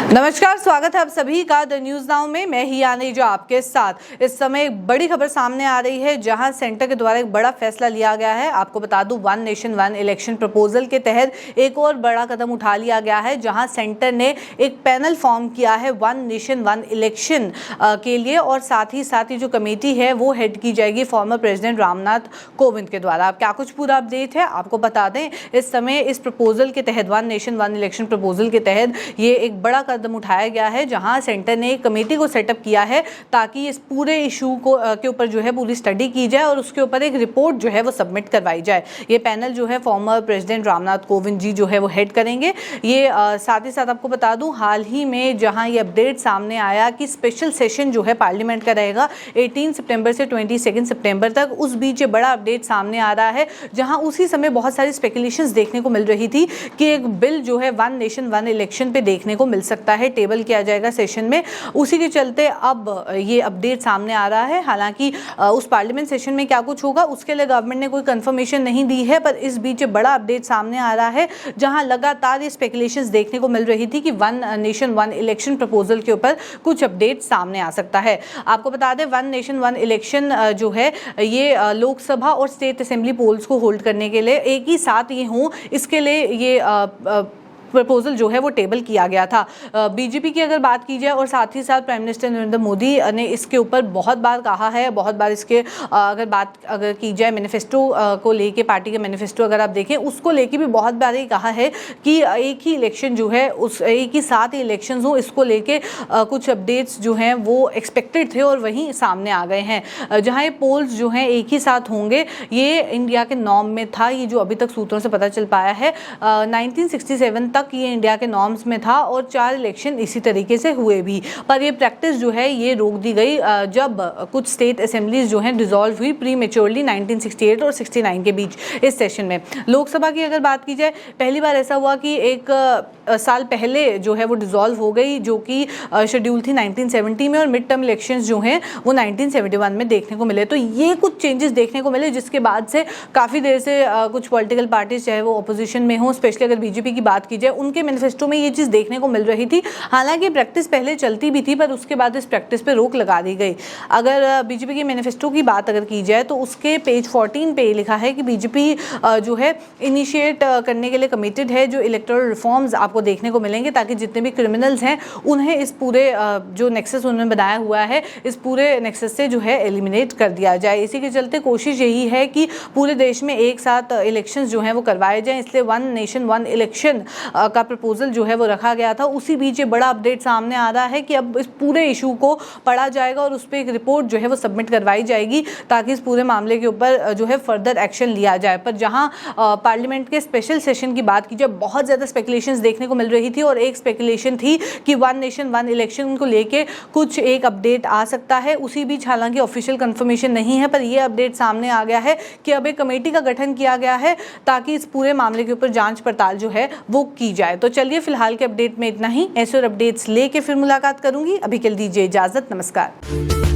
नमस्कार, स्वागत है आप सभी का द न्यूज नाउ में। मैं ही यानी जो आपके साथ इस समय एक बड़ी खबर सामने आ रही है, जहां सेंटर के द्वारा एक बड़ा फैसला लिया गया है। आपको बता दूं, one nation one election proposal के तहत एक और बड़ा कदम उठा लिया गया है, जहां सेंटर ने एक पैनल फॉर्म किया है वन नेशन वन इलेक्शन के लिए, और साथ ही जो कमेटी है वो हेड की जाएगी फॉर्मर प्रेसिडेंट रामनाथ कोविंद के द्वारा। अब क्या कुछ पूरा अपडेट है आपको बता दें। इस समय इस प्रपोजल के तहत, one nation one election proposal के तहत, ये एक बड़ा कदम उठाया गया है, जहां सेंटर ने एक कमेटी को सेटअप किया है ताकि इस पूरे इशू को के ऊपर जो है पूरी स्टडी की जाए और उसके ऊपर एक रिपोर्ट जो है वो सबमिट करवाई जाए। ये पैनल जो है फॉर्मर प्रेसिडेंट रामनाथ कोविंद जी जो है वो हेड करेंगे। ये साथ ही साथ आपको बता दूं, हाल ही में जहां ये अपडेट सामने आया कि स्पेशल सेशन जो है पार्लियामेंट का रहेगा 18 सितंबर से 22 सितंबर तक, उस बीच ये बड़ा अपडेट सामने आ रहा है, जहां उसी समय बहुत सारी स्पेकुलेशंस देखने को मिल रही थी कि एक बिल जो है वन नेशन वन इलेक्शन पे देखने को मिल सकता है, टेबल किया जाएगा सेशन में। उसी के चलते अब ये अपडेट सामने आ रहा है। हालांकि उस पार्लियामेंट सेशन में क्या कुछ होगा उसके लिए गवर्नमेंट ने कोई कंफर्मेशन नहीं दी है, पर इस बीच बड़ा अपडेट सामने आ रहा है, जहां लगातार ये स्पेकुलेशंस देखने को मिल रही थी कि one nation one election proposal के ऊपर कुछ अपडेट सामने आ सकता है। आपको बता दें, वन नेशन वन इलेक्शन जो है ये लोकसभा और स्टेट असेंबली पोल्स को होल्ड करने के लिए एक ही साथ ये हों, इसके लिए ये प्रपोजल जो है वो टेबल किया गया था। बीजेपी की अगर बात की जाए और साथ ही साथ प्राइम मिनिस्टर नरेंद्र मोदी ने इसके ऊपर बहुत बार कहा है, बहुत बार इसके अगर की जाए मैनिफेस्टो को लेके, पार्टी के मैनिफेस्टो अगर आप देखें उसको लेके भी बहुत बार ही कहा है कि एक ही इलेक्शन जो है उस एक ही साथ ही इलेक्शंस हो, इसको लेके कुछ अपडेट्स जो हैं वो एक्सपेक्टेड थे और वहीं सामने आ गए हैं। जहाँ ये पोल्स जो हैं एक ही साथ होंगे, ये इंडिया के नॉर्म में था, ये जो अभी तक सूत्रों से पता चल पाया है। 1967 तक ये इंडिया के नॉर्म्स में था और 4 इलेक्शन इसी तरीके से हुए भी, पर ये प्रैक्टिस जो है ये रोक दी गई जब कुछ स्टेट असेंबलीज जो हैं डिसॉल्व हुई प्रीमेच्योरली 1968 और 69 के बीच इस सेशन में। लोकसभा की अगर बात की जाए, पहली बार ऐसा हुआ कि एक साल पहले जो है वो डिसॉल्व हो गई, जो कि शेड्यूल थी 1970 में, और मिड टर्म इलेक्शंस जो हैं वो 1971 में देखने को मिले। तो ये कुछ चेंजेस देखने को मिले, जिसके बाद से काफ़ी देर से कुछ पॉलिटिकल पार्टीज चाहे वो अपोजिशन में हो, स्पेशली अगर बीजेपी की बात की जाए, उनके मैनिफेस्टो में ये चीज़ देखने को मिल रही थी। हालांकि प्रैक्टिस पहले चलती भी थी, पर उसके बाद इस प्रैक्टिस पे रोक लगा दी गई। अगर बीजेपी के मैनिफेस्टो की बात अगर की जाए तो उसके पेज 14 पे लिखा है कि बीजेपी जो है इनिशिएट करने के लिए कमिटेड है, जो इलेक्टोरल रिफॉर्म्स आपको देखने को मिलेंगे, ताकि जितने भी क्रिमिनल्स हैं उन्हें इस पूरे जो नेक्सस उन्होंने बनाया हुआ है, इस पूरे नेक्सस से जो है एलिमिनेट कर दिया जाए। इसी के चलते कोशिश यही है कि पूरे देश में एक साथ इलेक्शंस जो हैं वो करवाए जाएं, इसलिए वन नेशन वन इलेक्शन का प्रपोजल जो है वो रखा गया था। उसी बीच ये बड़ा अपडेट सामने आ रहा है कि अब इस पूरे इशू को पढ़ा जाएगा और उस पर एक रिपोर्ट जो है वो सबमिट करवाई जाएगी, ताकि इस पूरे मामले के ऊपर जो है फर्दर एक्शन लिया जाए। पर जहां पार्लियामेंट के स्पेशल सेशन की बात की जाए, बहुत ज़्यादा स्पेकुलेशंस देखने को मिल रही थी, और एक स्पेकुलेशन थी कि वन नेशन वन इलेक्शन को लेके कुछ एक अपडेट आ सकता है। उसी बीच हालांकि ऑफिशियल कंफर्मेशन नहीं है, पर यह अपडेट सामने आ गया है कि अब एक कमेटी का गठन किया गया है ताकि इस पूरे मामले के ऊपर जांच पड़ताल जो है वो की जाए। तो चलिए फिलहाल के अपडेट में इतना ही। ऐसे और अपडेट्स लेके फिर मुलाकात करूंगी। अभी के लिए दीजिए इजाजत। नमस्कार।